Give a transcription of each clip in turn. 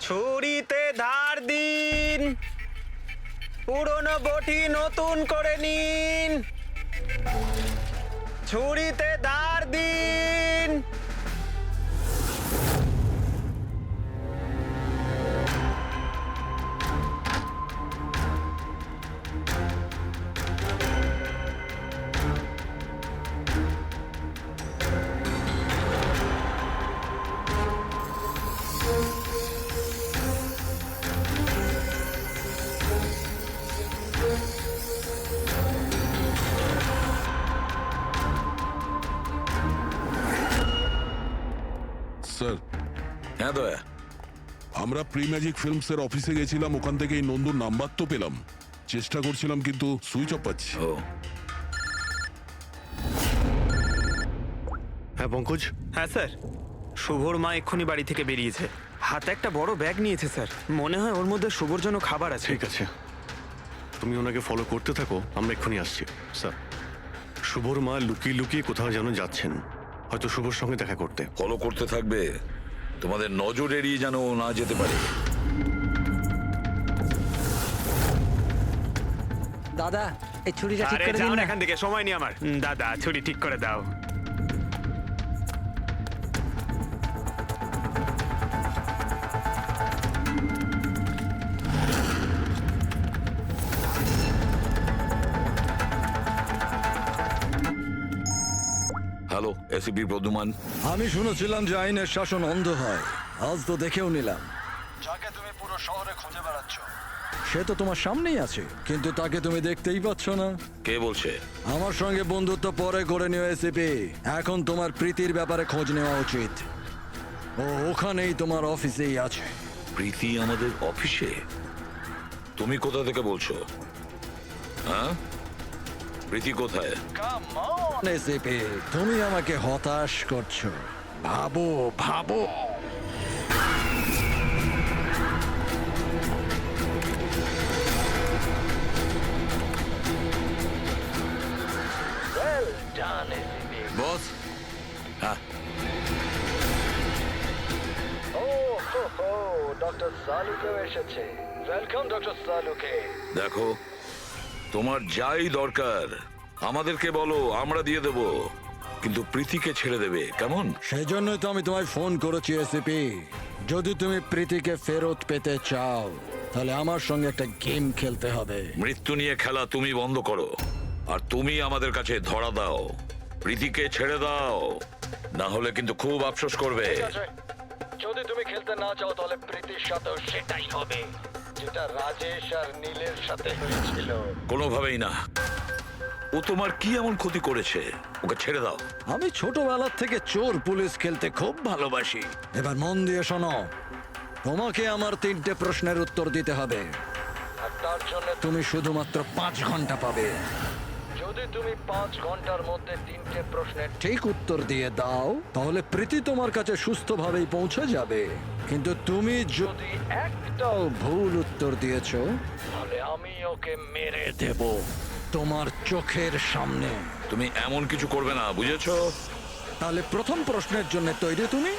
ছুরিতে ধার দিন, পুরনো বটি নতুন করে নিন। ছুরিতে ধার দিন। স্যার, হ্যাঁ দয়া, আমরা প্রি ম্যাজিক ফিল্মসের অফিসে গেছিলাম, ওখান থেকে এই নন্দুর নাম্বার তো পেলাম, চেষ্টা করছিলাম কিন্তু সুইচ অফ পাচ্ছি। ও হ্যাঁ পঙ্কজ, হ্যাঁ স্যার, শুভর মা এক্ষুনি বাড়ি থেকে বেরিয়েছে, হাতে একটা বড় ব্যাগ নিয়েছে স্যার। মনে হয় ওর মধ্যে শুভর জন্য খাবার আছে। ঠিক আছে, তুমি ওনাকে ফলো করতে থাকো, আমরা এক্ষুনি আসছি। স্যার, শুভর মা লুকিয়ে লুকিয়ে কোথাও যেন যাচ্ছেন, হয়তো শুভর সঙ্গে দেখা করতে। ফলো করতে থাকবে, তোমাদের নজর এড়িয়ে যেন ও না যেতে পারে। দাদা, এই ছুরিটা ঠিক আরে করে যাও দিন না না। এখান থেকে, সময় নেই আমার। দাদা, ছুরি ঠিক করে দাও। Hello, ACP Pradyuman. আমি শুনেছিলাম যে আইনের শাসন অন্ধ হয়, আজ তো দেখেও নিলাম। যাকে তুমি পুরো শহরে খুঁজে বেড়াচ্ছ, সে তো তোমার সামনেই আছে, কিন্তু তাকে তুমি দেখতেই পাচ্ছ না। কে বলছে? আমার সঙ্গে বন্ধুত্ব পরে করে নিও এসিপি, এখন তোমার প্রীতির ব্যাপারে খোঁজ নেওয়া উচিত। ও ওখানেই তোমার অফিসেই আছে। প্রীতি আমাদের অফিসে? তুমি কোথা থেকে বলছো? হ্যাঁ, প্রীতি কোথায়? এসিপি, তুমি আমাকে হতাশ করছো। ভাবো ভাবো। বস। হ্যাঁ, ডক্টর সালুকেও এসেছে। Welcome doctor Saluke. দেখো, তোমার যাই দরকার আমাদেরকে বলো, আমরা দিয়ে দেব, কিন্তু প্রীতিকে ছেড়ে দেবে, কেমন? সেজন্যই তো আমি তোমায় ফোন করেছি এসিপি। যদি তুমি প্রীতিকে ফেরত পেতে চাও, তাহলে আমার সঙ্গে একটা গেম খেলতে হবে। মৃত্যু নিয়ে খেলা তুমি বন্ধ করো, আর তুমি আমাদের কাছে ধরা দাও। প্রীতিকে ছেড়ে দাও, না হলে কিন্তু খুব আফসোস করবে। ঠিক আছে, যদি তুমি খেলতে না চাও তাহলে প্রীতির সাথেও সেটাই হবে, যেটা রাজেশ আর নীলের সাথে হয়েছিল। কোনোভাবেই না। ও তোমার কি এমন ক্ষতি করেছে? ওকে ছেড়ে দাও। আমি ছোটবেলার থেকে চোর পুলিশ খেলতে খুব ভালোবাসি। এবার মন দিয়ে শোনো, তোমাকে আমার 3টে প্রশ্নের উত্তর দিতে হবে। আর তার জন্য তুমি শুধুমাত্র 5 ঘন্টা পাবে। যদি তুমি 5 ঘন্টার মধ্যে 3টে প্রশ্নের ঠিক উত্তর দিয়ে দাও, তাহলে প্রীতি তোমার কাছে সুস্থভাবেই পৌঁছে যাবে। কিন্তু তুমি যদি একটাও ভুল উত্তর দিয়েছো, তাহলে আমি ওকে মেরে দেব তোমার চোখের সামনে। তুমি এমন কিছু করবে না, বুঝেছো? তাহলে প্রথম প্রশ্নের জন্য তৈরি তুমি?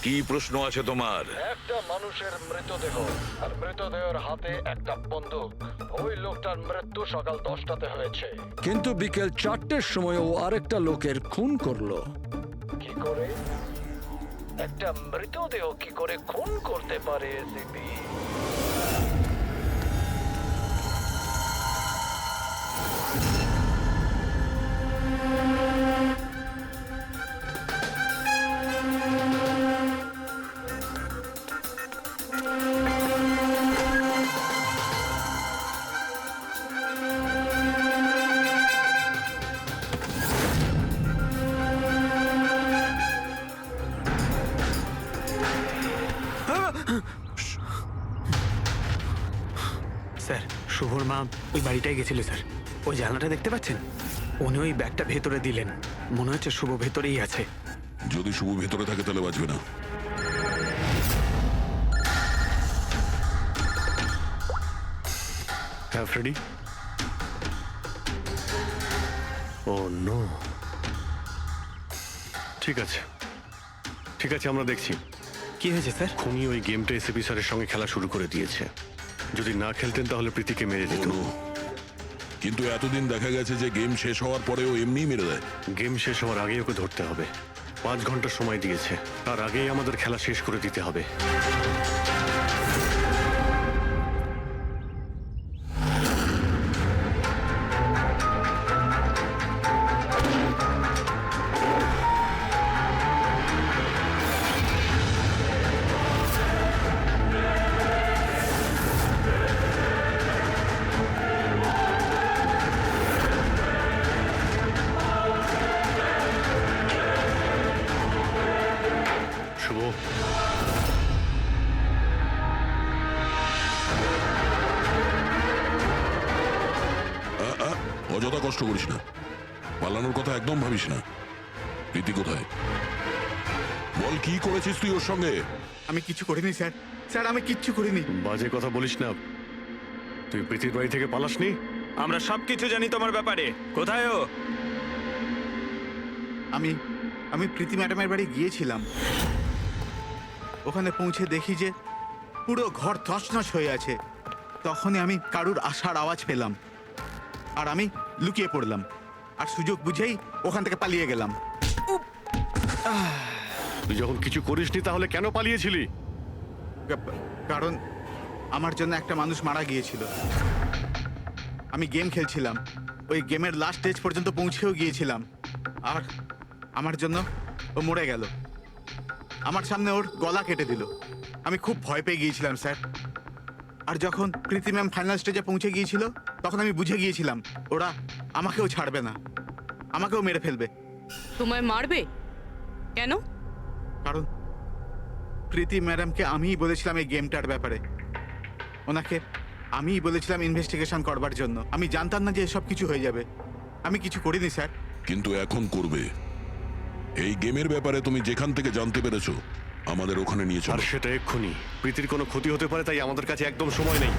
কি প্রশ্ন আছে তোমার? একটা মানুষের মৃতদেহ, আর মৃতদেহের হাতে একটা বন্দুক। ওই লোকটার মৃত্যু সকাল 10টাতে হয়েছে। কিন্তু বিকেল 4টের সময় ও আরেকটা লোকের খুন করলো। কি করে একটা মৃতদেহ কি করে খুন করতে পারে এসিপি? স্যার, শুভর মা ওই বাড়িটায় গেছিল স্যার। ওই জানলাটা দেখতে পাচ্ছেন? উনি ওই ব্যাগটা ভেতরে দিলেন, মনে হচ্ছে শুভ ভেতরেই আছে। যদি শুভ ভেতরে থাকে তাহলে বাঁচবে না। হ্যাঁ ফ্রেডি। ও নো। ঠিক আছে, ঠিক আছে, আমরা দেখছি। কি হয়েছে স্যার? খুনি ওই গেমটা এসএপি স্যারের সঙ্গে খেলা শুরু করে দিয়েছে। যদি না খেলতেন তাহলে প্রীতিকে মেরে দিত। কোনো কিন্তু এতদিন দেখা গেছে যে গেম শেষ হওয়ার পরেও এমনিই মেরে দেয়। গেম শেষ হওয়ার আগেই ওকে ধরতে হবে। 5 ঘন্টা সময় দিয়েছে, তার আগেই আমাদের খেলা শেষ করে দিতে হবে। শুভ, অযথা কষ্ট করিস না, পালানোর কথা একদম ভাবিস না। প্রীতি কোথায়? বল, কি করেছিস তুই ওর সঙ্গে? আমি কিছু করিনি স্যার, স্যার আমি কিচ্ছু করিনি। বাজে কথা বলিস না। তুই প্রীতির বাড়ি থেকে পালাসনি? আমরা সবকিছু জানি তোমার ব্যাপারে। কোথায় ও? আমি প্রীতি ম্যাডামের বাড়ি গিয়েছিলাম। ওখানে পৌঁছে দেখি যে পুরো ঘর তছনছ হয়ে আছে। তখনই আমি কারুর আসার আওয়াজ পেলাম, আর আমি লুকিয়ে পড়লাম, আর সুযোগ বুঝেই ওখান থেকে পালিয়ে গেলাম। তুই যখন কিছু করিসনি তাহলে কেন পালিয়েছিলি? কারণ আমার জন্য একটা মানুষ মারা গিয়েছিল। আমি গেম খেলছিলাম, ওই গেমের লাস্ট স্টেজ পর্যন্ত পৌঁছেও গিয়েছিলাম, আর আমার জন্য ও মরে গেল। আমার সামনে ওর গলা কেটে দিল। আমি খুব ভয় পেয়ে গিয়েছিলাম স্যার। আর যখন প্রীতি ম্যাম ফাইনাল স্টেজে পৌঁছে গিয়েছিল তখন আমি বুঝে গিয়েছিলাম ওরা আমাকেও ছাড়বে না, আমাকেও মেরে ফেলবে। তোমায় মারবে কেন? কারণ প্রীতি ম্যাডামকে আমিই বলেছিলাম এই গেমটার ব্যাপারে। ওনাকে আমিই বলেছিলাম ইনভেস্টিগেশন করবার জন্য। আমি জানতাম না যে এসব কিছু হয়ে যাবে। আমি কিছু করিনি স্যার। কিন্তু এখন করবে। এই গেমের ব্যাপারে তুমি যেখান থেকে জানতে পেরেছো আমাদের ওখানে নিয়ে আর চলো। সেটা এক্ষুনি। প্রীতির কোনো ক্ষতি হতে পারে, তাই আমাদের কাছে একদম সময় নেই।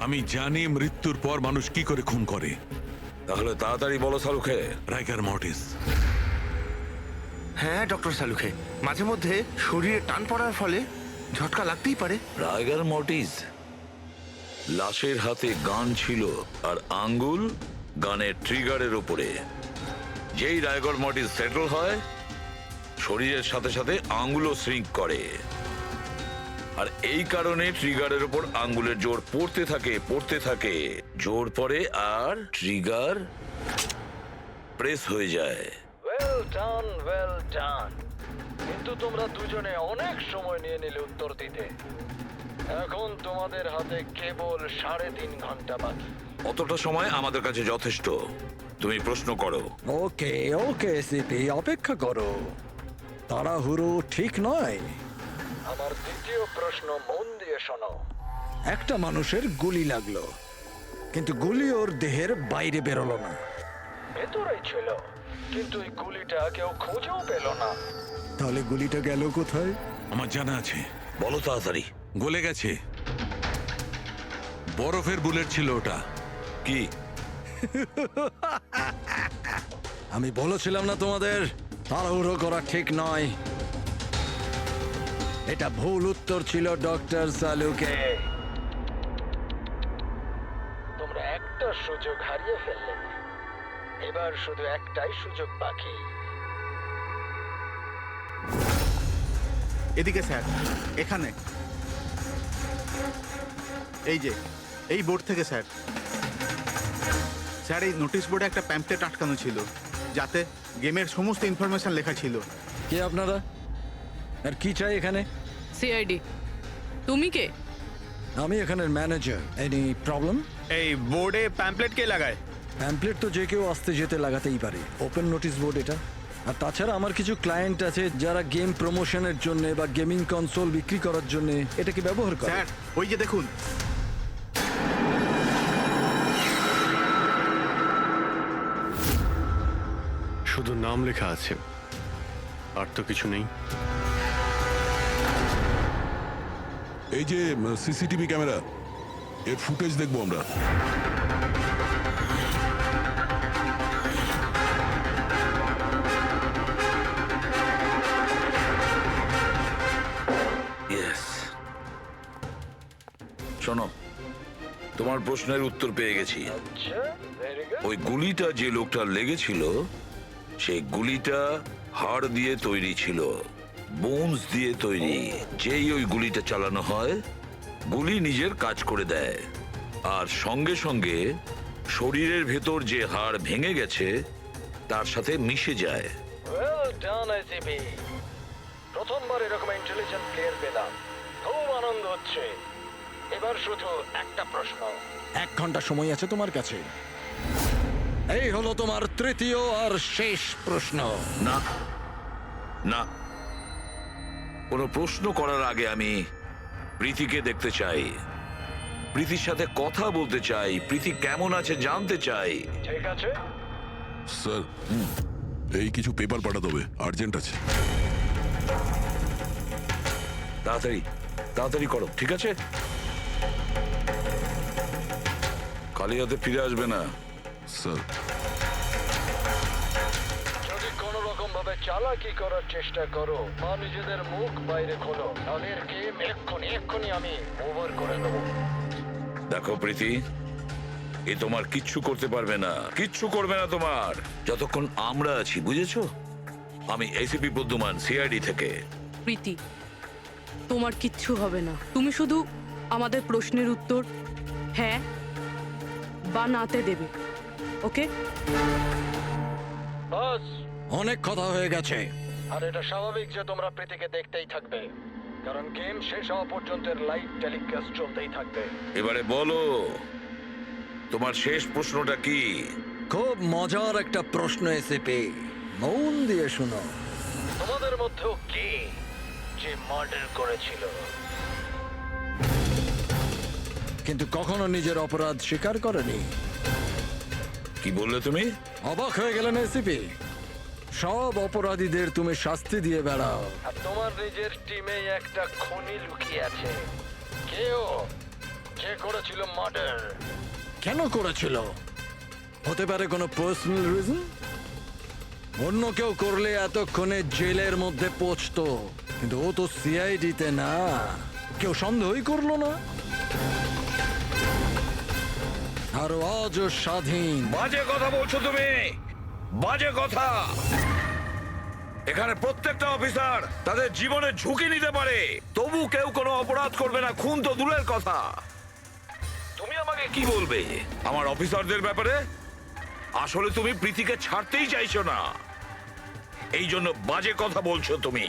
আমি জানি মৃত্যুর পর মানুষ কি করে খুন করে। তাহলে তাড়াতাড়ি বলো শাহরুখে। রাইগার মর্টিস। হ্যাঁ ডক্টর সালুখে, মাঝে মধ্যে শরীরে টান পড়ার ফলে ঝটকা লাগতেই পারে। রাইগার মর্টিস লাশের হাতে গান ছিল আর আঙ্গুল গানের ট্রিগারের উপরে। যেই রাইগার মর্টিস সেটেল হয় শরীরের সাথে সাথে আঙ্গুলও শ্রিঙ্ক করে, আর এই কারণে ট্রিগারের উপর আঙ্গুলের জোর পড়তে থাকে, জোর পড়ে আর ট্রিগার প্রেস হয়ে যায়। Well done, well done. কিন্তু তোমরা দুজনে অনেক সময় নিয়ে নিলে উত্তর দিতে। এখন তোমাদের হাতে কেবল 3.5 ঘন্টা বাকি। অতটা সময় আমাদের কাছে যথেষ্ট। তুমি প্রশ্ন করো। ওকে ওকে সিপি, অপেক্ষা করো, তাড়াহুড়ো ঠিক নয়। আমার দ্বিতীয় প্রশ্ন মন দিয়ে শোনো। একটা মানুষের গুলি লাগলো, কিন্তু গুলি ওর দেহের বাইরে বেরোলো না। ভেতরেই ছিল, কিন্তু এই গুলিটা কেউ খুঁজেও পেল না। তাহলে গুলিটা গেল কোথায়? আমার জানা আছে, বলো তাড়াতাড়ি। গলে গেছে। বরফের বুলেট ছিল ওটা। কি? আমি বলেছিলাম না তোমাদের তাড়াহুড়ো করা ঠিক নয়। এটা ভুল উত্তর ছিল ডক্টর সালুকে। তোমরা একটা সুযোগ হারিয়ে ফেললে, এবার শুধু একটাই সুযোগ বাকি। এদিকে স্যার, এখানে এই যে এই বোর্ড থেকে স্যার। স্যার এই নোটিশ বোর্ডে একটা প্যাম্পলেট আটকানো ছিল, যাতে গেমের সমস্ত ইনফরমেশন লেখা ছিল। কে আপনারা আর কি চাই এখানে? সিআইডি। তুমি কে? আমি এখানের ম্যানেজার। Any problem? এই বোর্ডে প্যাম্পলেট কে লাগায়? প্যাম্পলেট তো যে কেউ আসতে যেতে লাগাতেই পারে। ওপেন নোটিশ বোর্ড এটা। আর তাছাড়া আমার কিছু ক্লায়েন্ট আছে যারা গেম প্রমোশনের জন্য বা গেমিং কনসোল বিক্রি করার জন্য এটাকে ব্যবহার করে। স্যার ওই যে দেখুন। শুধু নাম লেখা আছে, আর তো কিছু নেই। এই যে সিসিটিভি ক্যামেরা, এর ফুটেজ দেখবো আমরা। তোমার প্রশ্নের উত্তর পেয়ে গেছি। আচ্ছা, ভেরি গুড। ওই গুলিটা যে লোকটার লেগেছিল সেই গুলিটা হাড় দিয়ে তৈরি ছিল, বোনস দিয়ে তৈরি। যেই ওই গুলিটা চালানো হয়, গুলি নিজের কাজ করে দেয়, আর সঙ্গে সঙ্গে শরীরের ভেতর যে হাড় ভেঙে গেছে তার সাথে মিশে যায়। Well done ICP. প্রথমবার এরকম ইন্টেলিজেন্ট প্লেয়ার পেলাম, খুব আনন্দ হচ্ছে। এবার শুধু একটা প্রশ্ন। 1 ঘন্টা সময় আছে তোমার কাছে। এই হলো তোমার তৃতীয় আর শেষ প্রশ্ন। না না, কোনো প্রশ্ন করার আগে আমি প্রীতিকে দেখতে চাই, প্রীতির সাথে কথা বলতে চাই, প্রীতি কেমন আছে জানতে চাই। ঠিক আছে, স্যার এই কিছু পেপার পাঠাতে হবে, আর্জেন্ট আছে। তাড়াতাড়ি তাড়াতাড়ি করো, ঠিক আছে? খালি হাতে ফিরে আসবে না। স্যার যদি কোনো রকম ভাবে চালাকি করার চেষ্টা করো বা নিজেদের মুখ বাইরে খোলো, তাহলে এর গেম এক্ষুনি আমি ওভার করে দেবো। দেখো প্রীতি, এ তোমার কিচ্ছু করতে পারবে না, কিচ্ছু করবে না তোমার, যতক্ষণ আমরা আছি, বুঝেছো? আমি এসিপি প্রদ্যুমান, সিআইডি থেকে। প্রীতি, তোমার কিচ্ছু হবে না। তুমি শুধু আমাদের প্রশ্নের উত্তর হ্যাঁ বা নাতে দেবে, ওকে? বাস। অনেক কথা হয়ে গেছে। আর এটা স্বাভাবিক যে তোমরা প্রীতিকে দেখতেই থাকবে, কারণ গেম শেষ হওয়া পর্যন্ত লাইভ টেলিকাস্ট চলতেই থাকবে। এবারে বলো, তোমার শেষ প্রশ্নটা কি? খুব মজার একটা প্রশ্ন এসেপি, মন দিয়ে শুনো। তোমাদের মধ্যেও কে যে মার্ডার করেছিল? কিন্তু কখনো নিজের অপরাধ স্বীকার করেনি। কি বললে তুমি? অবাক হয়ে গেলেন এসিপি? সব অপরাধীদের তুমি শাস্তি দিয়ে বেড়াও, আর তোমার নিজের টিমে একটা খুনি লুকিয়ে আছে। কেউ যে করেছিল মার্ডার? কেন করেছিল? হতে পারে কোনো পার্সোনাল রিজন। অন্য কেউ করলে এতক্ষণে জেলের মধ্যে পৌঁছতো, কিন্তু ও তো সিআইডিতে না, কেউ সন্দেহই করলো না। আর আজও স্বাধীন। বাজে কথা বলছো তুমি, বাজে কথা। এখানে প্রত্যেকটা অফিসার তাদের জীবনের ঝুঁকি নিতে পারে, তবু কেউ কোনো অপরাধ করবে না, খুন তো দূরের কথা। তুমি আমাকে কি বলবে আমার অফিসারদের ব্যাপারে? আসলে তুমি প্রীতিকে ছাড়তেই চাইছো না, এই জন্য বাজে কথা বলছো তুমি।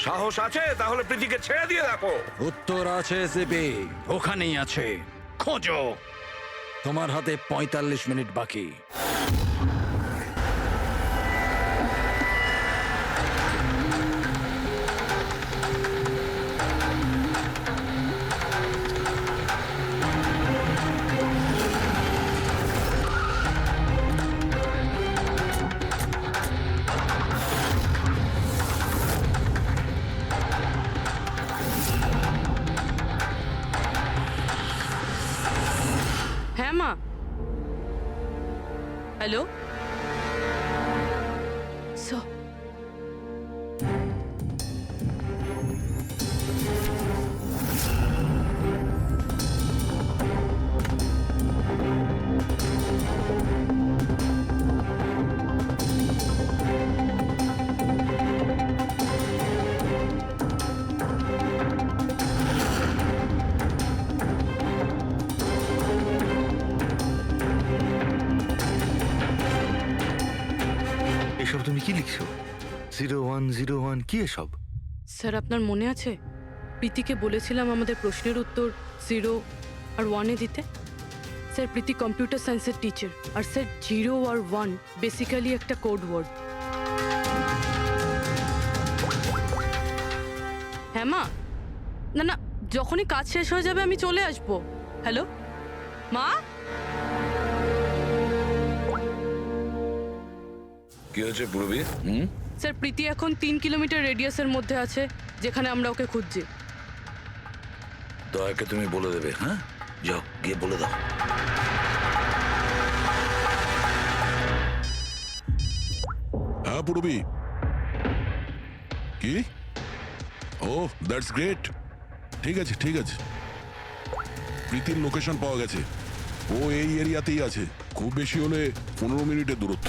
সাহস আছে তাহলে প্রীতিকে ছেড়ে দিয়ে দেখো। উত্তর আছে এসিপি, ওখানেই আছে, খোঁজো। তোমার হাতে 45 মিনিট বাকি। হ্যাঁ মা। হ্যালো এসব তুমি কি লিখছো? 0101 কি এসব? স্যার, আপনার মনে আছে প্রীতিকে বলেছিলাম আমাদের প্রশ্নের উত্তর 0 আর 1-এ দিতে? স্যার, প্রীতি কম্পিউটার সায়েন্সের টিচার, আর স্যার 0 আর 1 বেসিক্যালি একটা কোড ওয়ার্ড। হ্যাঁ মা। না না, যখনই কাজ শেষ হয়ে যাবে আমি চলে আসবো। হ্যালো মা। কি হয়েছে পূর্বী? স্যার, প্রীতি এখন 3 কিলোমিটার রেডিয়াসের মধ্যে আছে, যেখানে আমরা ওকে খুঁজছি। দয়াকে তুমি বলে দেবে। হ্যাঁ, যাও গিয়ে বলে দাও। হ্যাঁ পূরবী, কি? ও দ্যাটস গ্রেট। ঠিক আছে ঠিক আছে। প্রীতির লোকেশন পাওয়া গেছে। ও এই এরিয়াতেই আছে, খুব বেশি হলে 15 মিনিটের দূরত্ব।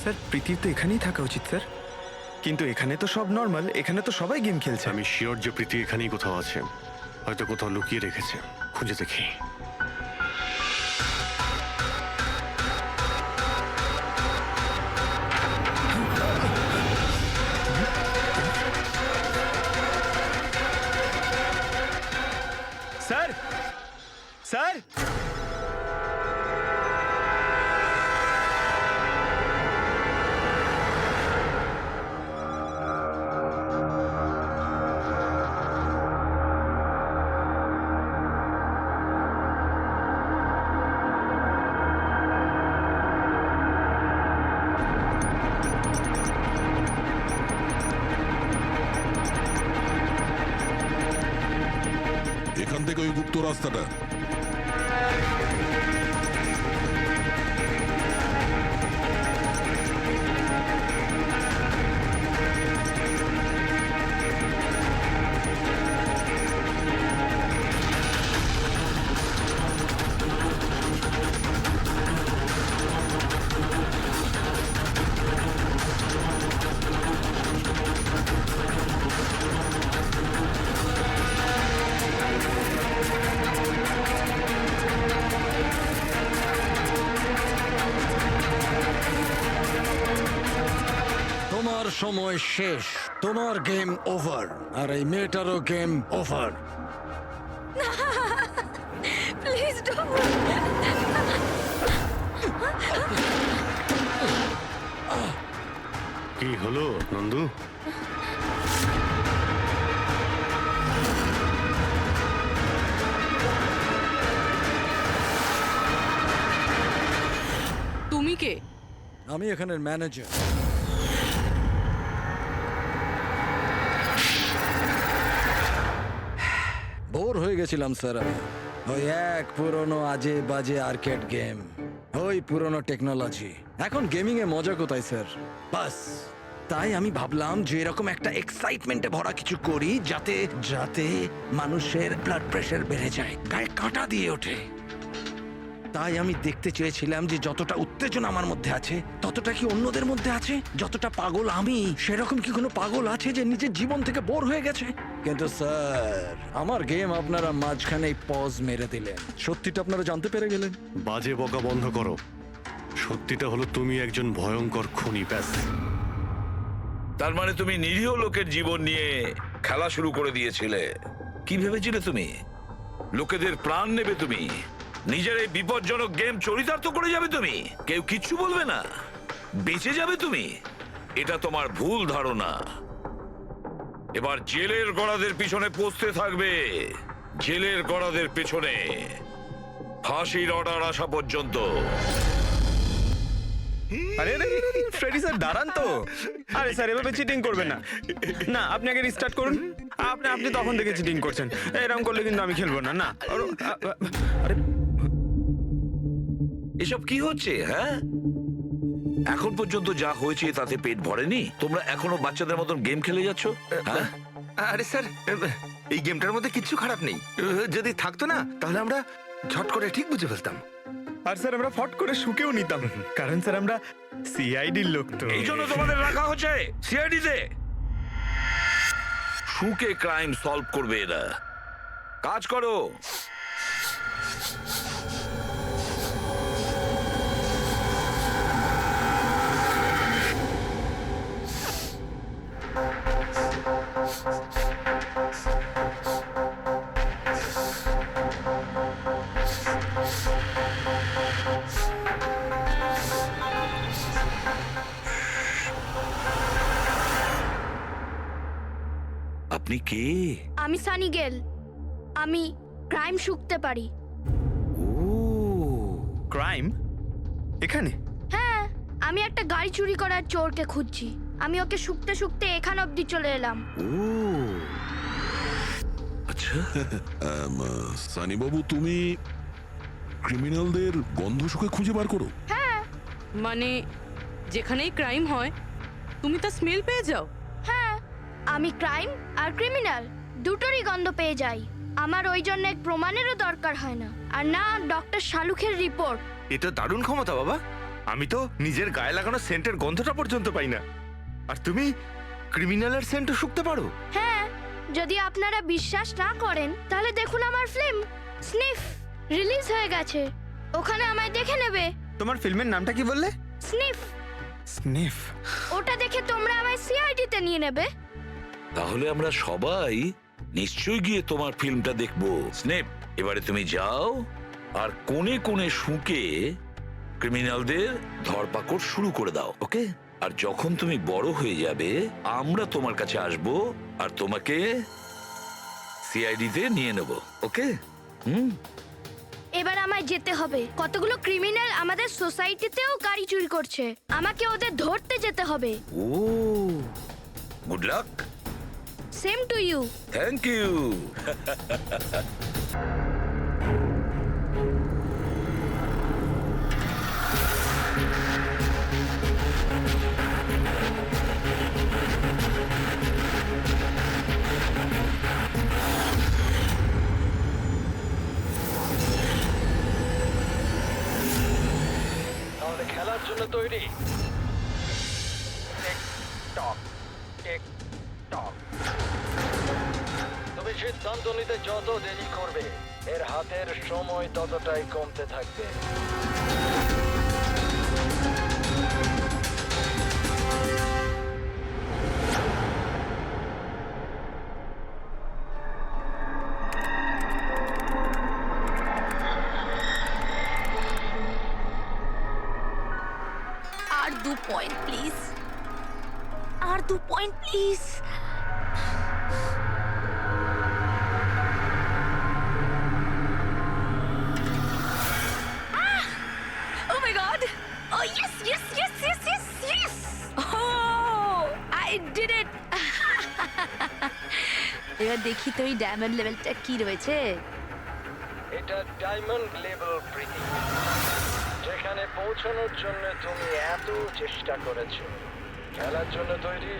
স্যার প্রীতির তো এখানেই থাকা উচিত স্যার, কিন্তু এখানে তো সব নর্মাল, এখানে তো সবাই গেম খেলছে। আমি শিওর যে প্রীতি এখানেই কোথাও আছে, হয়তো কোথাও লুকিয়ে রেখেছে। খুঁজে দেখি। স্যার স্যার এখান থেকে ওই গুপ্ত রাস্তাটা। তোমার সময় শেষ, তোমার গেম ওভার, আর এই মেয়েটারও গেম ওভার। Please don't. কি হলো নন্দু? তুমি কে? আমি এখানের ম্যানেজার। বোর হয়ে গেছিলাম স্যার আমি। ওই এক পুরনো আজে বাজে আর্কেড গেম, ওই পুরনো টেকনোলজি। এখন গেমিং এ মজা কোথায় স্যার? বাস তাই আমি ভাবলাম যে এরকম একটা এক্সাইটমেন্টে ভরা কিছু করি যাতে যাতে মানুষের ব্লাড প্রেশার বেড়ে যায়, গায়ে কাঁটা দিয়ে ওঠে। তাই আমি দেখতে চেয়েছিলাম যে যতটা উত্তেজনা আমার মধ্যে আছে ততটা কি অন্যদের মধ্যে আছে? যতটা পাগল আমি, সেরকম কি কোনো পাগল আছে যে নিজের জীবন থেকে বোর হয়ে গেছে? কিন্তু স্যার, আমার গেম আপনারা মাঝখানেই পজ মেরে দিলেন। সত্যিটা আপনারা জানতে পেরে গেলেন। বাজে বকা বন্ধ করো। সত্যিটা হলো তুমি একজন ভয়ঙ্কর খুনি, ব্যাস। তার মানে তুমি নিরীহ লোকের জীবন নিয়ে খেলা শুরু করে দিয়েছিলে। কি ভেবেছিলে তুমি লোকেদের প্রাণ নেবে? তুমি নিজের এই বিপজ্জনক গেম চরিতার্থ করে যাবে? তুমি কেউ কিচ্ছু বলবে না, বেঁচে যাবে তুমি? এটা তোমার ভুল ধারণা। এবার জেলের গড়াদের পিছনে পৌঁছতে থাকবে, জেলের গড়াদের পেছনে ফাঁসির অর্ডার আসা পর্যন্ত। আরে ফ্রেডি স্যার দাঁড়ান তো। আরে স্যার এভাবে চিটিং করবেন না। না, আপনি আগে রিস্টার্ট করুন। আপনি তখন থেকে চিটিং করছেন, এরকম করলে কিন্তু আমি খেলবো না। না আরে এসব কি হচ্ছে? হ্যাঁ, এখন পর্যন্ত যা হয়েছে তাতে পেট ভরেনি? তোমরা এখনো বাচ্চাদের মতন গেম খেলে যাচ্ছ? হ্যাঁ, আরে স্যার, এই গেমটার মধ্যে কিচ্ছু খারাপ নেই। যদি থাকতো না তাহলে আমরা ঝট করে ঠিক বুঝে ফেলতাম। আর স্যার আমরা ফট করে শুকেও নিতাম, কারণ স্যার আমরা সিআইডির লোক তো। এই জন্য তোমাদের রাখা হচ্ছে সিআইডিতে। শুকে ক্রাইম সলভ করবে এরা। কাজ করো। আপনি কে? আমি সানি গেল। আমি ক্রাইম শুকতে পারি। ক্রাইম এখানে? হ্যাঁ, আমি একটা গাড়ি চুরি করার চোরকে খুঁজছি। আমি ওকে শুকতে শুকতে এখান অবধি চলে এলাম। ও আচ্ছা। সানি বাবু, তুমি ক্রিমিনালদের গন্ধ শুকে খুঁজে বার করো? হ্যাঁ মানে যেখানেই ক্রাইম হয় তুমি তা স্মেল পেয়ে যাও? হ্যাঁ, আমি ক্রাইম আর ক্রিমিনাল দুটোরই গন্ধ পেয়ে যাই। আমার ওই জন্য এক প্রমাণেরও দরকার হয় না, আর না ডক্টর শালুখের রিপোর্ট। এটা দারুণ ক্ষমতা বাবা। আমি তো নিজের গায়ে লাগানো সেন্টের গন্ধটা পর্যন্ত পাই না, আর তুমি ক্রিমিনালের সেন্টও শুকতে পারো? হ্যাঁ, যদি আপনারা বিশ্বাস না করেন তাহলে দেখুন আমার ফিল্ম স্নিফ রিলিজ হয়ে গেছে, ওখানে আমায় দেখে নেবে। তোমার ফিল্মের নামটা কি বললে? স্নিফ। স্নিফ। ওটা দেখে তোমরা আমায় সিআইডি তে নিয়ে নেবে। তাহলে আমরা সবাই নিশ্চয়ই গিয়ে তোমার ফিল্মটা দেখবো। স্নেপ, এবারে তুমি যাও আর কোণে কোণে শুকে ক্রিমিনালদের ধরপাকড় শুরু করে দাও, ওকে? আর যখন তুমি বড় হয়ে যাবে আমরা তোমার কাছে আসবো আর তোমাকে সিআইডি তে নিয়ে নেব, ওকে? এবার আমায় যেতে হবে। কতগুলো ক্রিমিনাল আমাদের সোসাইটিতেও গাড়ি চুরি করছে, আমাকে ওদের ধরতে যেতে হবে। Oh good luck. Same to you. Thank you. তাহলে খেলার জন্য তৈরি? Tick tock, tick tock. তুমি সিদ্ধান্ত নিতে যত দেরি করবে এর হাতের সময় ততটাই কমতে থাকবে। আর 2 পয়েন্ট প্লিজ, আর 2 point please. Oh my god! Oh yes, yes, yes, yes, yes, yes! Oh, I did it! এবার দেখি তো এই ডায়মন্ড লেভেলটা কি রয়েছে। এটা ডায়মন্ড লেভেল প্রীতি, যেখানে পৌঁছানোর জন্য তুমি এত চেষ্টা করেছো। খেলার জন্য তৈরি?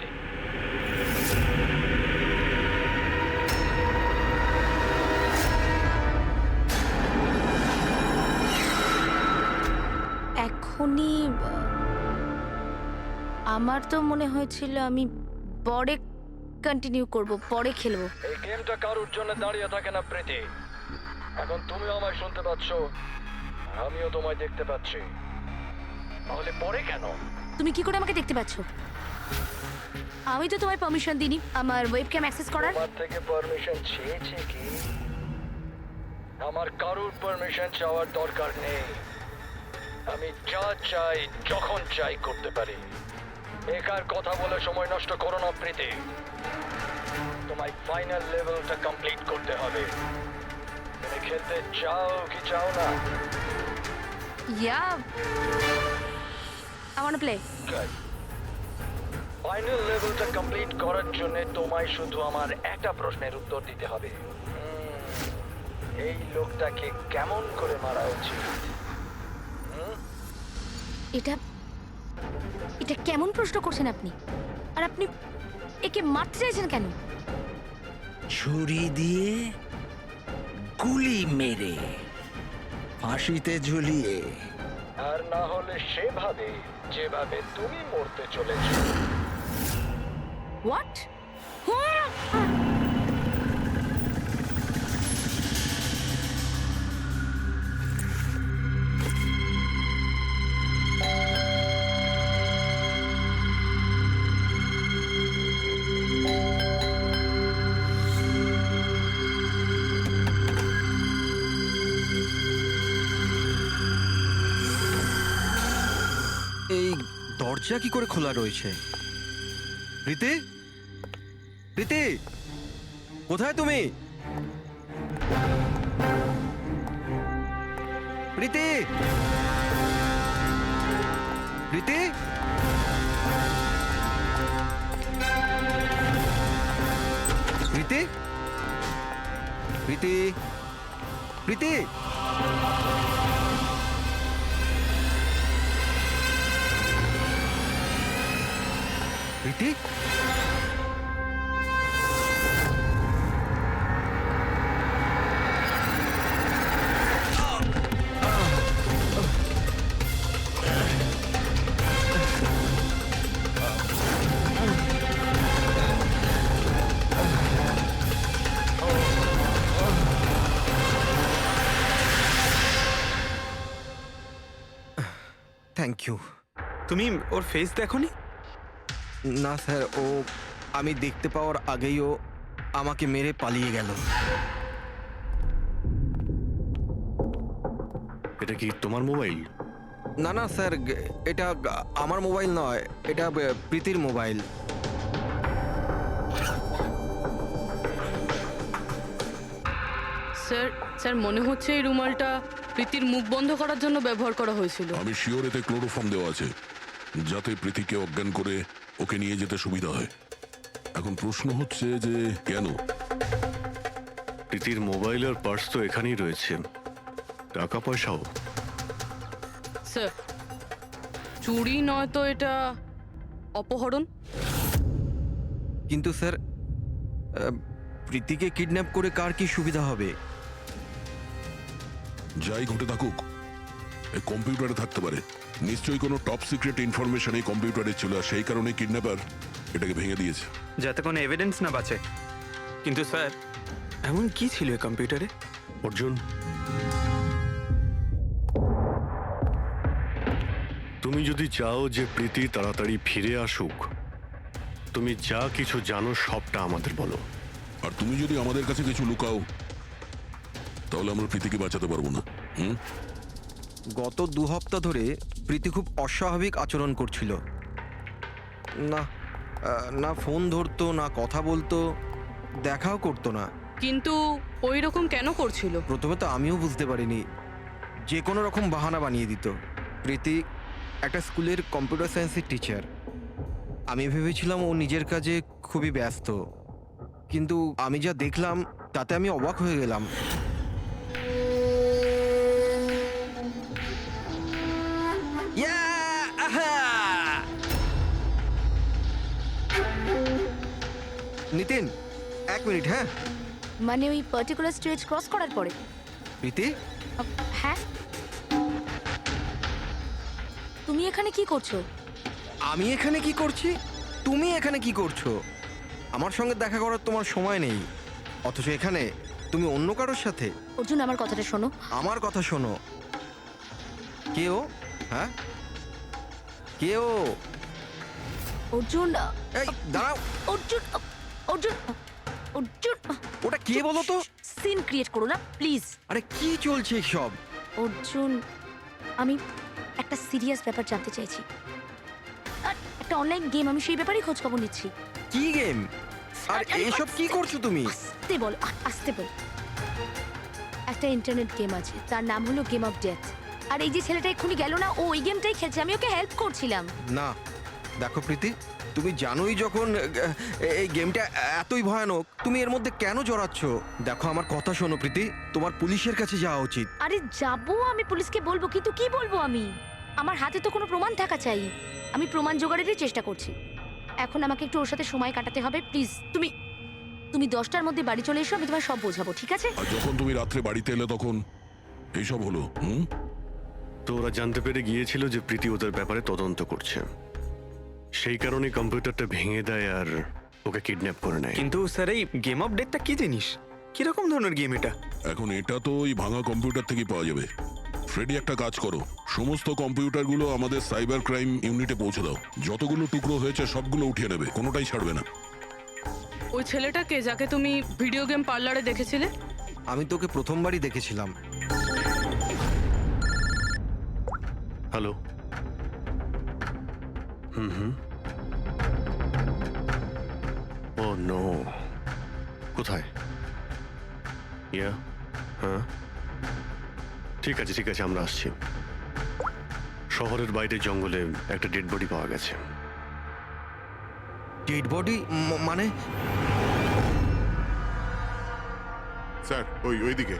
এখনই আমার তো মনে হয়েছিল আমি পরে কন্টিনিউ করব, পরে খেলবো। এই গেমটা কারোর জন্য দাঁড়িয়ে থাকে না প্রীতি। এখন তুমিও আমায় শুনতে পাচ্ছ, আমিও তোমায় দেখতে পাচ্ছি। তাহলে পরে কেন? তুমি কি করে আমাকে দেখতে পাচ্ছ? আমি তো তোমায় পারমিশন দিইনি আমার ওয়েবক্যাম অ্যাক্সেস করার। তোমার থেকে পারমিশন চেয়েছে কি? আমার কারোর পারমিশন চাওয়ার দরকার নেই। আমি যা চাই যখন চাই করতে পারি। বেকার কথা বলে সময় নষ্ট করো না প্রীতি। তোমায় ফাইনাল লেভেলটা কমপ্লিট করতে হবে। তুমি খেলতে চাও কি চাও না? Yeah. I want to play. Final লেভেলটা কমপ্লিট করার জন্য তোমায় শুধু আমার একটা প্রশ্নের উত্তর দিতে হবে। এই লোকটাকে কেমন করে মারা উচিত? এটা কেমন প্রশ্ন করছেন আপনি? আর আপনি একে মারতে চাইছেন কেন? ছুরি দিয়ে, গুলি মেরে, ফাঁসিতে ঝুলিয়ে। আর না হলে সেভাবে যেভাবে তুমি মরতে চলেছো। What? এই দরজা কি করে খোলা রয়েছে? প্রীতি, প্রীতি, কোথায় তুমি? প্রীতি, প্রীতি। প্রীতি প্রীতি প্রীতি প্রীতি থ্যাংক ইউ। তুমি ওর ফেস দেখোনি? না স্যার, ও আমি দেখতে পাওয়ার আগেই ও আমাকে মেরে পালিয়ে গেল। এটা কি তোমার মোবাইল? না না স্যার, এটা আমার মোবাইল নয়, এটা প্রীতির মোবাইল। স্যার স্যার মনে হচ্ছে এই রুমালটা প্রীতির মুখ বন্ধ করার জন্য ব্যবহার করা হয়েছিল। আমি শিওর এতে ক্লোরোফর্ম দেওয়া আছে, যাতে প্রীতিকে অজ্ঞান করে ওকে নিয়ে যেতে সুবিধা হয়। এখন প্রশ্ন হচ্ছে যে কেন? প্রীতির মোবাইল আর পার্স তো এখানেই রয়েছে, টাকা পয়সাও। স্যার চুরি নয় তো এটা অপহরণ। কিন্তু স্যার প্রীতিকে কিডন্যাপ করে কার কি সুবিধা হবে? যাই ঘটে থাকুক, এই কম্পিউটারে থাকতে পারে। নিশ্চয়ই কোনো টপ সিক্রেট ইনফরমেশন এই কম্পিউটারে ছিল, আর সেই কারণে কিডন্যাপার এটাকে ভেঙে দিয়েছে। যাতে কোনো এভিডেন্স না বাঁচে। কিন্তু স্যার এমন কি ছিল এই কম্পিউটারে? অর্জুন, তুমি যদি চাও যে প্রীতি তাড়াতাড়ি ফিরে আসুক, তুমি যা কিছু জানো সবটা আমাদের বলো। আর তুমি যদি আমাদের কাছে কিছু লুকাও, তাহলে আমরা প্রীতিকে বাঁচাতে পারবো না। গত 2 সপ্তাহ ধরে প্রীতি খুব অস্বাভাবিক আচরণ করছিল। না না ফোন ধরতো, না কথা বলতো, দেখাও করতো না। কিন্তু ওই রকম কেন করছিল? প্রথমে তো আমিও বুঝতে পারিনি, যে কোনো রকম বাহানা বানিয়ে দিত। প্রীতি একটা স্কুলের কম্পিউটার সায়েন্সের টিচার। আমি ভেবেছিলাম ও নিজের কাজে খুবই ব্যস্ত, কিন্তু আমি যা দেখলাম তাতে আমি অবাক হয়ে গেলাম। নিতিন, 1 মিনিট। হ্যাঁ মানে ওই পার্টিকুলার স্টেজ ক্রস করার পরে? প্রীতি, হ্যাঁ, তুমি এখানে কি করছো? আমি এখানে কি করছি? তুমি এখানে কি করছো? আমার সঙ্গে দেখা করার তোমার সময় নেই, অথচ এখানে তুমি অন্য কারোর সাথে। অর্জুন, আমার কথাটা শোনো। আমার কথা শোনো। কে ও? হ্যাঁ, কে ও? অর্জুন, এই দাঁড়াও। অর্জুন, অর্জুন, অর্জুন, ওটা কে বলো তো? সিন ক্রিয়েট করো না প্লিজ। আরে কি চলছে সব? অর্জুন, আমি একটা সিরিয়াস ব্যাপার জানতে চাইছি। আর একটা অনলাইন গেম, আমি সেই ব্যাপারেই খোঁজ খবর নিচ্ছি। কি গেম? আর এসব কি করছো তুমি? আস্তে বল, আস্তে বল। একটা ইন্টারনেট গেম আছে, তার নাম হলো গেম অফ ডেথ। আর এই যে ছেলেটা এক্ষুনি গেল না, ও ওই গেমটাই খেলছে, আমি ওকে হেল্প করছিলাম। না দেখো প্রীতি, তুমি জানোই যখন এই গেমটা এতই ভয়ানক, তুমি এর মধ্যে কেন জড়াচ্ছ? দেখো আমার কথা শোনো প্রীতি, তোমার পুলিশের কাছে যাওয়া উচিত। আরে যাবো, আমি পুলিশকে বলবো, কিন্তু কি বলবো আমি? আমার হাতে তো কোনো প্রমাণ থাকা চাই। আমি প্রমাণ জোগাড়েরই চেষ্টা করছি। এখন আমাকে একটু ওর সাথে সময় কাটাতে হবে। প্লিজ তুমি 10টার মধ্যে বাড়ি চলে এসো, আমি তোমায় সব বোঝাবো, ঠিক আছে? আর যখন তুমি রাত্রে বাড়িতে এলে তখন এইসব হলো। তো ওরা জানতে পেরে গিয়েছিল যে প্রীতি ওদের ব্যাপারে তদন্ত করছে, সেই কারণে কম্পিউটারটা ভেঙে দেয় আর ওকে কিডন্যাপ করে নেয়। কিন্তু স্যার এই গেম অফ ডেথটা কি জিনিস? কিরকম ধরনের গেম এটা? এখন এটা তো ওই ভাঙা কম্পিউটার থেকে পাওয়া যাবে। ফ্রেডি, একটা কাজ করো, সমস্ত কম্পিউটারগুলো আমাদের সাইবার ক্রাইম ইউনিটে পৌঁছে দাও। যতগুলো টুকরো হয়েছে সবগুলো উঠিয়ে নেবে, কোনোটাই ছাড়বে না। ওই ছেলেটাকে যাকে তুমি ভিডিও গেম পার্লারে দেখেছিলে? আমি তোকে প্রথমবারই দেখেছিলাম। হ্যালো। ও নো, কোথায়? ইয়া, হ্যাঁ ঠিক আছে ঠিক আছে, আমরা আসছি। শহরের বাইরে জঙ্গলে একটা ডেড বডি পাওয়া গেছে। ডেড বডি মানে? স্যার ওইদিকে।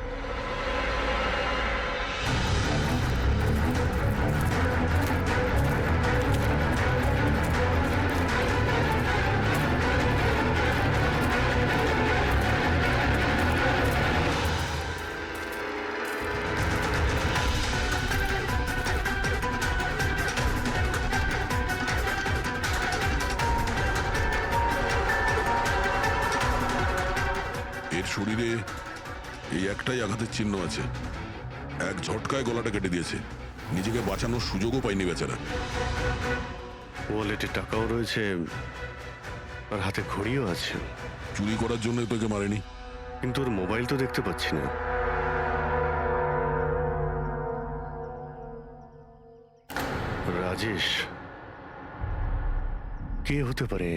এর শরীরে এই একটাই আঘাতের চিহ্ন আছে, এক ঝটকায় গলাটা কেটে দিয়েছে, নিজেকে বাঁচানোর সুযোগও পায়নি বেচারা। ওয়ালেটে টাকাও রয়েছে আর হাতে ঘড়িও আছে। চুরি করার জন্য তোকে মারেনি। কিন্তু ওর মোবাইল তো দেখতে পাচ্ছি না। রাজেশ কে হতে পারে?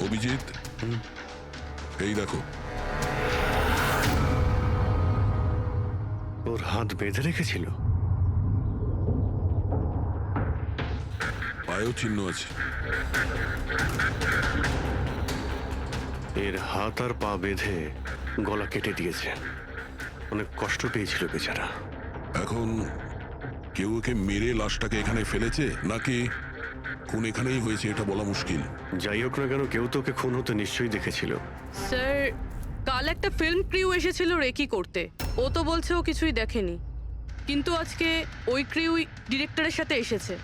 অভিজিৎ, এই দেখো, ওর হাত বেঁধে রেখেছিল। পায়েও চিহ্ন আছে। এর হাত আর পা বেঁধে গলা কেটে দিয়েছে। অনেক কষ্ট পেয়েছিল বেচারা। এখন কেউ ওকে মেরে লাশটাকে এখানে ফেলেছে নাকি খুন এখানেই হয়েছে এটা বলা মুশকিল। যাই হোক না কেন, কেউ তোকে খুন হতে নিশ্চয়ই দেখেছিল। স্যার কাল একটা ফিল্ম ক্রিউ এসেছিল রেকি করতে, ও তো বলছে ও কিছুই দেখেনি, কিন্তু আজকে ওই ক্রিউ ডিরেক্টরের সাথে এসেছে,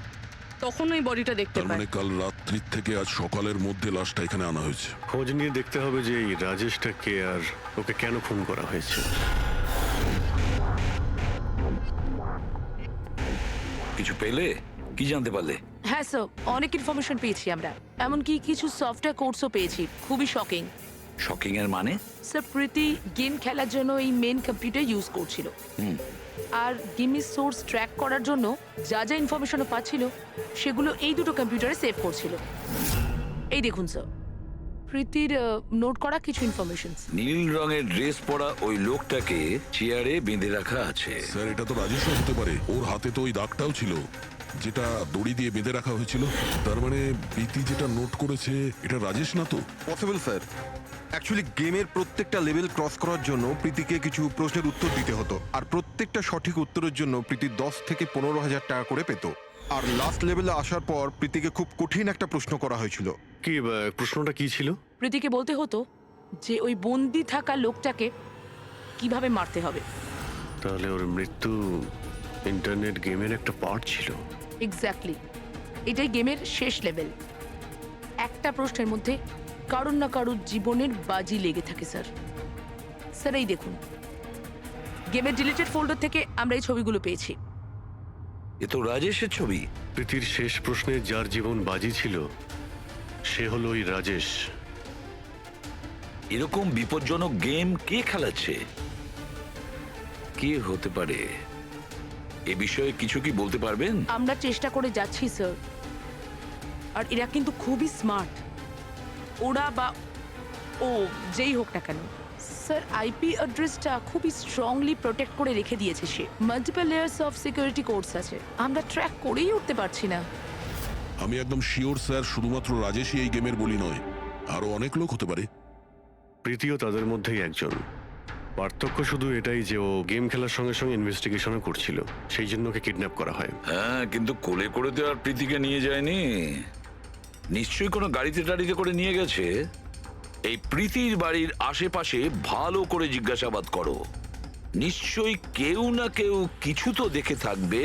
তখন ওই বডিটা দেখতে তার পায়। মানে কাল রাত্রির থেকে আজ সকালের মধ্যে লাশটা এখানে আনা হয়েছে। খোঁজ নিয়ে দেখতে হবে যে এই রাজেশটা কে আর ওকে কেন খুন করা হয়েছে। কিছু পেলে? কি জানতে পারলে? হ্যাঁ স্যার, অনেক ইনফরমেশন পেয়েছি আমরা, এমনকি কিছু সফটওয়্যার কোর্সও পেয়েছি। খুবই শকিং। শকিং এর মানে? স্যার প্রীতি গেম খেলার জন্য এই মেন কম্পিউটার ইউজ করছিল, আর গেমের সোর্স ট্র্যাক করার জন্য যা যা ইনফরমেশনও পাচ্ছিল সেগুলো এই দুটো কম্পিউটারে সেভ করছিল। এই দেখুন স্যার, প্রীতির নোট করা কিছু ইনফরমেশন। নীল রঙের ড্রেস পরা ওই লোকটাকে চেয়ারে বেঁধে রাখা আছে। স্যার এটা তো রাজেশও হতে পারে, ওর হাতে তো ওই দাগটাও ছিল যেটা দড়ি দিয়ে বেঁধে রাখা হয়েছিল। তার মানে প্রীতি যেটা নোট করেছে এটা রাজেশ না তো? Possible sir. অ্যাকচুয়ালি গেমের প্রত্যেকটা লেভেল ক্রস করার জন্য প্রীতিকে কিছু প্রশ্নের উত্তর দিতে হতো, আর প্রত্যেকটা সঠিক উত্তরের জন্য প্রীতি 10 থেকে 15,000 টাকা করে পেত। আর লাস্ট লেভেলে আসার পর প্রীতিকে খুব কঠিন একটা প্রশ্ন করা হয়েছিল। কি প্রশ্নটা কি ছিল? প্রীতিকে বলতে হতো যে ওই বন্দি থাকা লোকটাকে কিভাবে মারতে হবে। তাহলে ওর মৃত্যু ইন্টারনেট গেমের একটা পার্ট ছিল। এক্স্যাক্টলি, এটাই গেমের শেষ লেভেল। একটা প্রশ্নের মধ্যে কারুর না কারুর জীবনের বাজি লেগে থাকে স্যার। স্যার এই দেখুন, গেমের ডিলিটেড ফোল্ডার থেকে আমরা এই ছবিগুলো পেয়েছি। এ তো রাজেশের ছবি। প্রীতির শেষ প্রশ্নে যার জীবন বাজি ছিল সে হলো ওই রাজেশ। এরকম বিপজ্জনক গেম কে খেলাচ্ছে? কে হতে পারে? এ বিষয়ে কিছু কি বলতে পারবেন? আমরা চেষ্টা করে যাচ্ছি স্যার, আর এরা কিন্তু খুবই স্মার্ট। ওরা বা ও যেই হোক না কেন স্যার, আইপি অ্যাড্রেসটা খুবই স্ট্রংলি প্রোটেক্ট করে রেখে দিয়েছে সে। Multiple layers of security codes আছে, আমরা ট্র্যাক করেই উঠতে পারছি না। আমি একদম শিওর স্যার, শুধুমাত্র রাজেশই এই গেমের বলি নয়, আরো অনেক লোক হতে পারে। প্রীতিও তাদের মধ্যেই একজন। পার্থক্য শুধু এটাই যে ও গেম খেলার সঙ্গে সঙ্গে ইনভেস্টিগেশনও করছিল, সেই জন্য ওকে কিডন্যাপ করা হয়। হ্যাঁ, কিন্তু কোলে করে তো আর প্রীতিকে নিয়ে যায়নি। নিশ্চয়ই কোনো গাড়িতে টাড়িতে করে নিয়ে গেছে। এই প্রীতির বাড়ির আশেপাশে ভালো করে জিজ্ঞাসাবাদ করো, নিশ্চয়ই কেউ না কেউ কিছু তো দেখে থাকবে।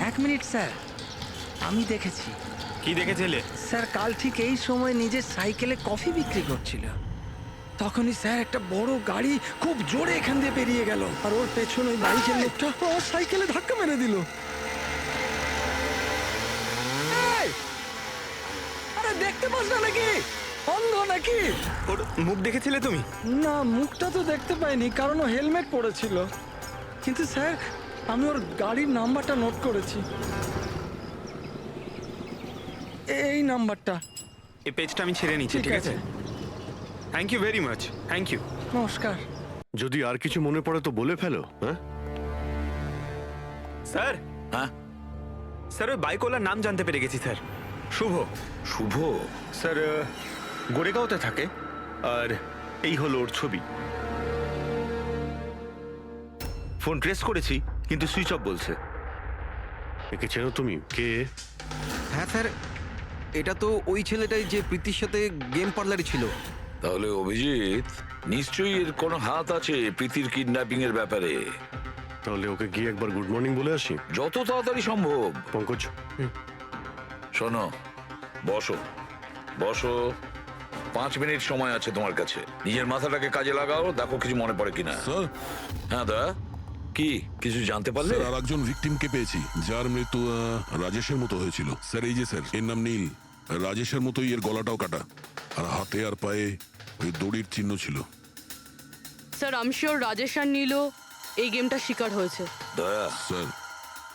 এক মিনিট স্যার, আমি দেখেছি। কি দেখেছিলে? স্যার কাল ঠিক এই সময় নিজের সাইকেলে কফি বিক্রি করছিল, তখনই স্যার একটা বড় গাড়ি খুব জোরে এখান দিয়ে বেরিয়ে গেল, আর ওর পেছনে ওই বাইকের লোকটা ওর সাইকেলে ধাক্কা মেরে দিল। এই! আরে দেখতে পাস না নাকি? অন্ধ নাকি? ওর মুখ দেখেছিলে তুমি? না, মুখটা তো দেখতে পাইনি কারণ ও হেলমেট পরেছিল, কিন্তু স্যার আমি ওর গাড়ির নাম্বারটা নোট করেছি। এই নাম্বারটা। এই পেজটা আমি ছেড়ে নিচ্ছি, ঠিক আছে? Thank you very much, thank you. নমস্কার। যদি আর কিছু মনে পড়ে তো বলে ফেলো। হ্যাঁ স্যার, হ্যাঁ স্যার ওই বাইকওয়ালার নাম জানতে পেরে গেছি স্যার। শুভ। শুভ? স্যার গোরেগাঁওতে থাকে, আর এই হলো ওর ছবি। ফোন ট্রেস করেছি কিন্তু সুইচ অফ বলছে। একে চেনো তুমি? কে? হ্যাঁ স্যার, এটা তো ওই ছেলেটাই যে প্রীতির সাথে গেম পার্লারে ছিল। তাহলে অভিজিৎ নিশ্চয়ই এর কোনো হাত আছে প্রীতির কিডন্যাপিং এর ব্যাপারে। তাহলে ওকে গিয়ে একবার গুড মর্নিং বলে আসি। যত তাড়াতাড়ি সম্ভব। পঙ্কজ, শোনো, বসো বসো, 5 মিনিট সময় আছে তোমার কাছে। নিজের মাথাটাকে কাজে লাগাও, দেখো কিছু মনে পড়ে কিনা। স্যার, হ্যাঁ দা, কি কিছু জানতে পারলে? স্যার, আর একজন ভিকটিমকে পেয়েছি যার মৃত্যু রাজেশের মতো হয়েছিল। স্যার এই যে স্যার, এর নাম নীল। রাজেশের মতোই এর গলাটাও কাটা, আর হাতে আর পায়ে ওই দড়ির চিহ্ন ছিল। স্যার আম শিওর রাজেশ আর নীলও এই গেমটা শিকার হয়েছে। দয়া, স্যার,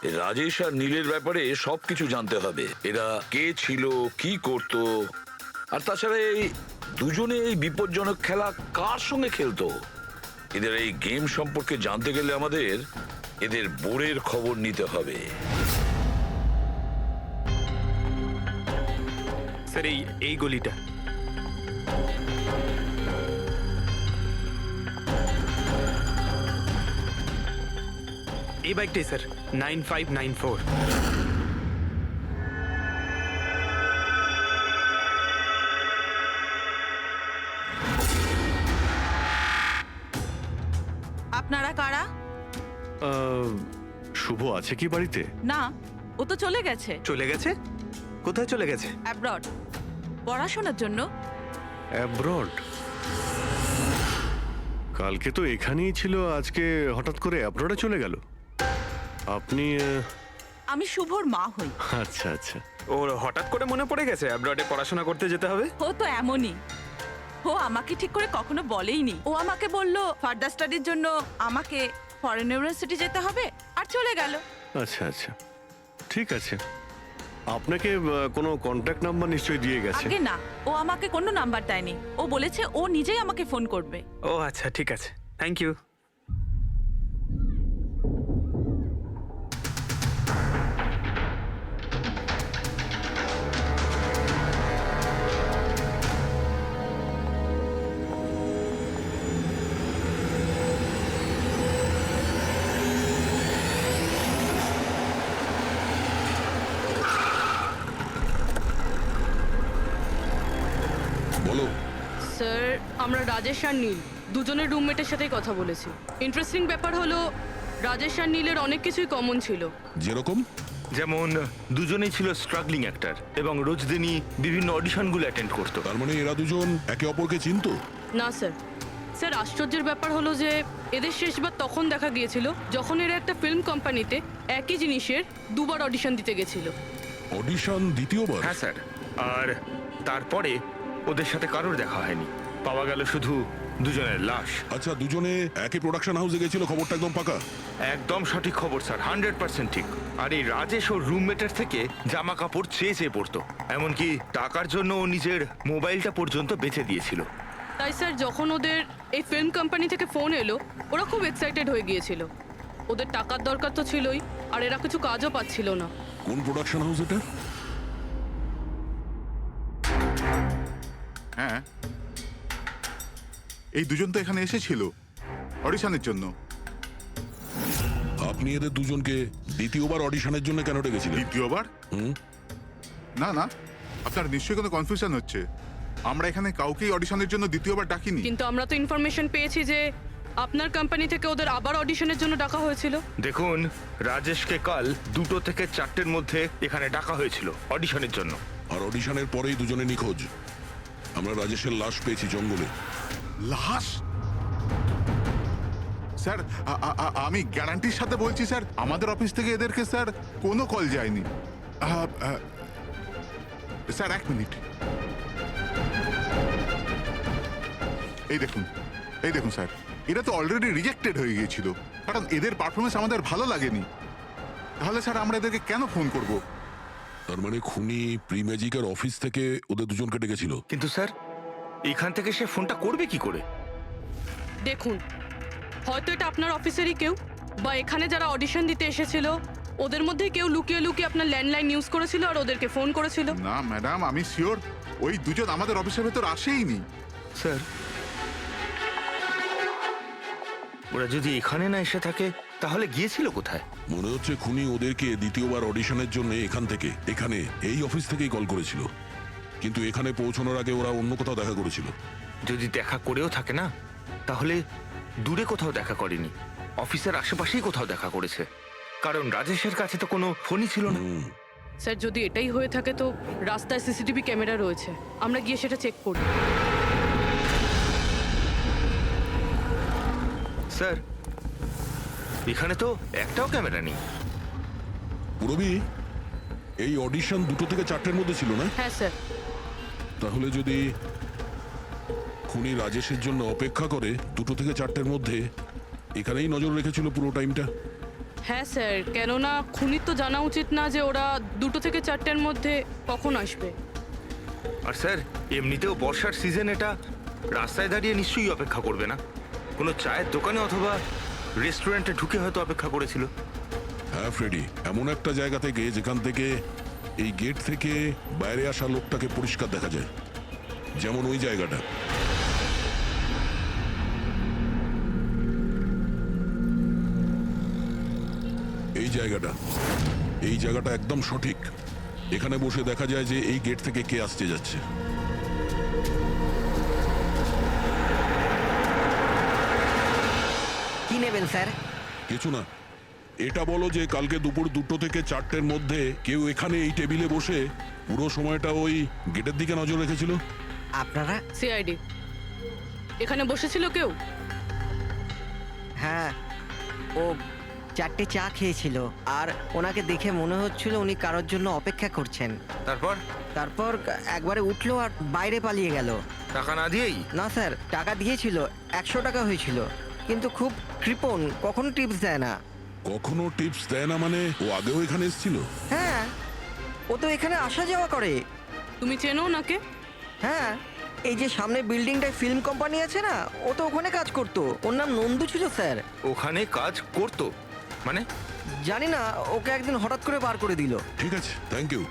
এই রাজেশ আর নীলের ব্যাপারে সবকিছু জানতে হবে। এরা কে ছিল, কি করত, আর তাছাড়া এই দুজনে এই বিপজ্জনক খেলা কার সঙ্গে খেলতো। এদের এই গেম সম্পর্কে জানতে গেলে আমাদের এদের বোর্ডের খবর নিতে হবে। স্যার এই গলিটা। এই বাইকটাই স্যার, 9594। আপনারা কারা? শুভ আছে কি বাড়িতে? না, ও তো চলে গেছে। চলে গেছে? কোথায় চলে গেছে? অ্যাব্রড, পড়াশোনার জন্য। অ্যাব্রড? কালকে তো এখানেই ছিল, আজকে হঠাৎ করে অ্যাব্রডে চলে গেল। আপনি আমি শুভর মা হই। আচ্ছা আচ্ছা। ওর হঠাৎ করে মনে পড়ে গেছে অ্যাব্রডে পড়াশোনা করতে যেতে হবে। ও তো এমনই, ও আমাকে ঠিক করে কখনো বলেইনি। ও আমাকে বলল ফার্দার স্টাডির জন্য আমাকে ফরেন ইউনিভার্সিটি যেতে হবে, আর চলে গেল। আচ্ছা আচ্ছা, ঠিক আছে। আপনাকে কোনো কন্ট্যাক্ট নাম্বার নিশ্চয়ই দিয়ে গেছে? আগে না, ও আমাকে কোনো নাম্বার দেয়নি। ও বলেছে ও নিজেই আমাকে ফোন করবে। ও আচ্ছা, ঠিক আছে, থ্যাংক ইউ। বলো। স্যার আমরা রাজেশ আর নীল দুজনের রুমমেটের সাথেই কথা বলেছি। ইন্টারেস্টিং ব্যাপার হলো রাজেশ আর নীলের অনেক কিছুই কমন ছিল। যেরকম? যেমন দুজনেই ছিল স্ট্রাগলিং অ্যাক্টর এবং রোজ দিনই বিভিন্ন অডিশনগুলো অ্যাটেন্ড করতো। তার মানে এরা দুজন একে অপরকে চিনতো? না স্যার। স্যার আশ্চর্যের ব্যাপার হলো যে এদের শেষবার তখন দেখা গিয়েছিল যখন এরা একটা ফিল্ম কোম্পানিতে একই জিনিসের দুবার অডিশন দিতে গেছিল। অডিশন দ্বিতীয়বার? হ্যাঁ স্যার, আর তারপরে ওদের সাথে কারোর দেখা হয়নি, পাওয়া গেল শুধু দুজনের লাশ। আচ্ছা, দুজনে একই প্রোডাকশন হাউসে গেছিল, খবরটা একদম পাকা? একদম সঠিক খবর স্যার, 100% ঠিক। আর এই রাজেশ ওর রুমমেটের থেকে জামা কাপড় চেয়ে চেয়ে পড়তো, এমনকি টাকার জন্য ও নিজের মোবাইলটা পর্যন্ত বেচে দিয়েছিল। তাই স্যার যখন ওদের এই ফিল্ম কোম্পানি থেকে ফোন এলো ওরা খুব এক্সাইটেড হয়ে গিয়েছিল। ওদের টাকার দরকার তো ছিলই, আর এরা কিছু কাজও পাচ্ছিল না। কোন প্রোডাকশন হাউস এটা? হ্যাঁ, এই দুজন তো এখানে এসেছিল অডিশনের জন্য। আপনি এদের দুজনকে দ্বিতীয়বার অডিশনের জন্য কেন ডেকেছিলেন? দ্বিতীয়বার? না না, আপনার নিশ্চয়ই কোনো কনফিউশন হচ্ছে। আমরা এখানে কাউকেই অডিশনের জন্য দ্বিতীয়বার ডাকিনি। কিন্তু আমরা তো ইনফরমেশন পেয়েছি যে আপনার কোম্পানি থেকে ওদের আবার অডিশনের জন্য ডাকা হয়েছিল। দেখুন, রাজেশকে কাল 2টো থেকে 4টের মধ্যে এখানে ডাকা হয়েছিল অডিশনের জন্য। আর অডিশনের পরেই দুজনে নিখোঁজ। আমরা রাজেশের লাশ পেয়েছি জঙ্গলে। লাশ? স্যার, আমি গ্যারান্টির সাথে বলছি স্যার, আমাদের অফিস থেকে এদেরকে স্যার কোনো কল যায়নি। স্যার 1 মিনিট, এই দেখুন স্যার, এরা তো অলরেডি রিজেক্টেড হয়ে গিয়েছিল, কারণ এদের পারফরমেন্স আমাদের ভালো লাগেনি। তাহলে স্যার আমরা এদেরকে কেন ফোন করব? তার মানে খুনি প্রি ম্যাজিকের অফিস থেকে ওদের দুজনকে ডেকেছিল। কিন্তু স্যার এখান থেকে সে ফোনটা করবে কি করে? দেখুন হয়তো এটা আপনার অফিসেরই কেউ, বা এখানে যারা অডিশন দিতে এসেছিল ওদের মধ্যে কেউ লুকিয়ে লুকিয়ে আপনার ল্যান্ডলাইন ইউজ করেছিল আর ওদেরকে ফোন করেছিল। না ম্যাডাম, আমি শিওর ওই দুজন আমাদের অফিসের ভেতর আসেইনি। স্যার, ওরা যদি এখানে না এসে থাকে তাহলে গিয়েছিল কোথায়? মনে হচ্ছে খুনি ওদেরকে দ্বিতীয়বার অডিশনের জন্য এখানে এই অফিস থেকেই কল করেছিল, কিন্তু এখানে পৌঁছানোর আগে ওরা অন্য কোথাও দেখা করেছিল। যদি দেখা করেও থাকে না, তাহলে দূরে কোথাও দেখা করেনি, অফিসের আশেপাশেই কোথাও দেখা করেছে, কারণ রাজেশের কাছে তো কোনো ফোনই ছিল না। স্যার, যদি এটাই হয়ে থাকে তো রাস্তায় সিসিটিভি ক্যামেরা রয়েছে, আমরা গিয়ে সেটা চেক করব। স্যার, এখানে তো একটাও ক্যামেরা নেই। পুরবি, এই অডিশন 2টো থেকে 4টের মধ্যে ছিল না? হ্যাঁ স্যার। তাহলে যদি খুনি রাজেশের জন্য অপেক্ষা করে 2টো থেকে 4টের মধ্যে এখানেই নজর রেখেছিল পুরো টাইমটা। হ্যাঁ স্যার, কেননা খুনির তো জানা উচিত না যে ওরা 2টো থেকে 4টের মধ্যে কখন আসবে। আর স্যার, এমনিতেও বর্ষার সিজন, এটা রাস্তায় দাঁড়িয়ে নিশ্চয়ই অপেক্ষা করবে না, কোনো চায়ের দোকানে অথবা রেস্টুরেন্টে ঢুকে হয়তো অপেক্ষা করেছিল। হ্যাঁ ফ্রেডি, এমন একটা জায়গা থেকে যেখান থেকে এই গেট থেকে বাইরে আসা লোকটাকে পরিষ্কার দেখা যায়, যেমন ওই জায়গাটা। এই জায়গাটা একদম সঠিক। এখানে বসে দেখা যায় যে এই গেট থেকে কে আসতে যাচ্ছে। কি নেবেন স্যার? কিছু না, এটা বলো যে কালকে দুপুর 2টো থেকে 4টের মধ্যে কেউ এখানে এই টেবিলে বসে পুরো সময়টা ওই গেটের দিকে নজর রেখেছিল? আপনারা? সিআইডি। এখানে বসেছিল কেউ? হ্যাঁ, ও 4টে চা খেয়েছিল আর ওনাকে দেখে মনে হচ্ছিল উনি কারোর জন্য অপেক্ষা করছেন। তারপর একবারে উঠলো আর বাইরে পালিয়ে গেল। টাকা না দিয়েই? না স্যার, টাকা দিয়েছিল, 100 টাকা হয়েছিল, কিন্তু খুব কৃপণ, কখনো টিপস দেয় না। কখনো টিপস দেয় না মানে? ও আগেও এখানে এসেছিল? হ্যাঁ, ও তো এখানে আসা যাওয়া করে। তুমি চেনো ওনাকে? হ্যাঁ, এই যে সামনে বিল্ডিংটায় ফিল্ম কোম্পানি আছে না, ও তো ওখানে কাজ করতো। ওর নাম নন্দু ছিল স্যার। ওখানে কাজ করতো মানে? জানি না, ওকে একদিন হঠাৎ করে বার করে দিল। ঠিক আছে, থ্যাংক ইউ।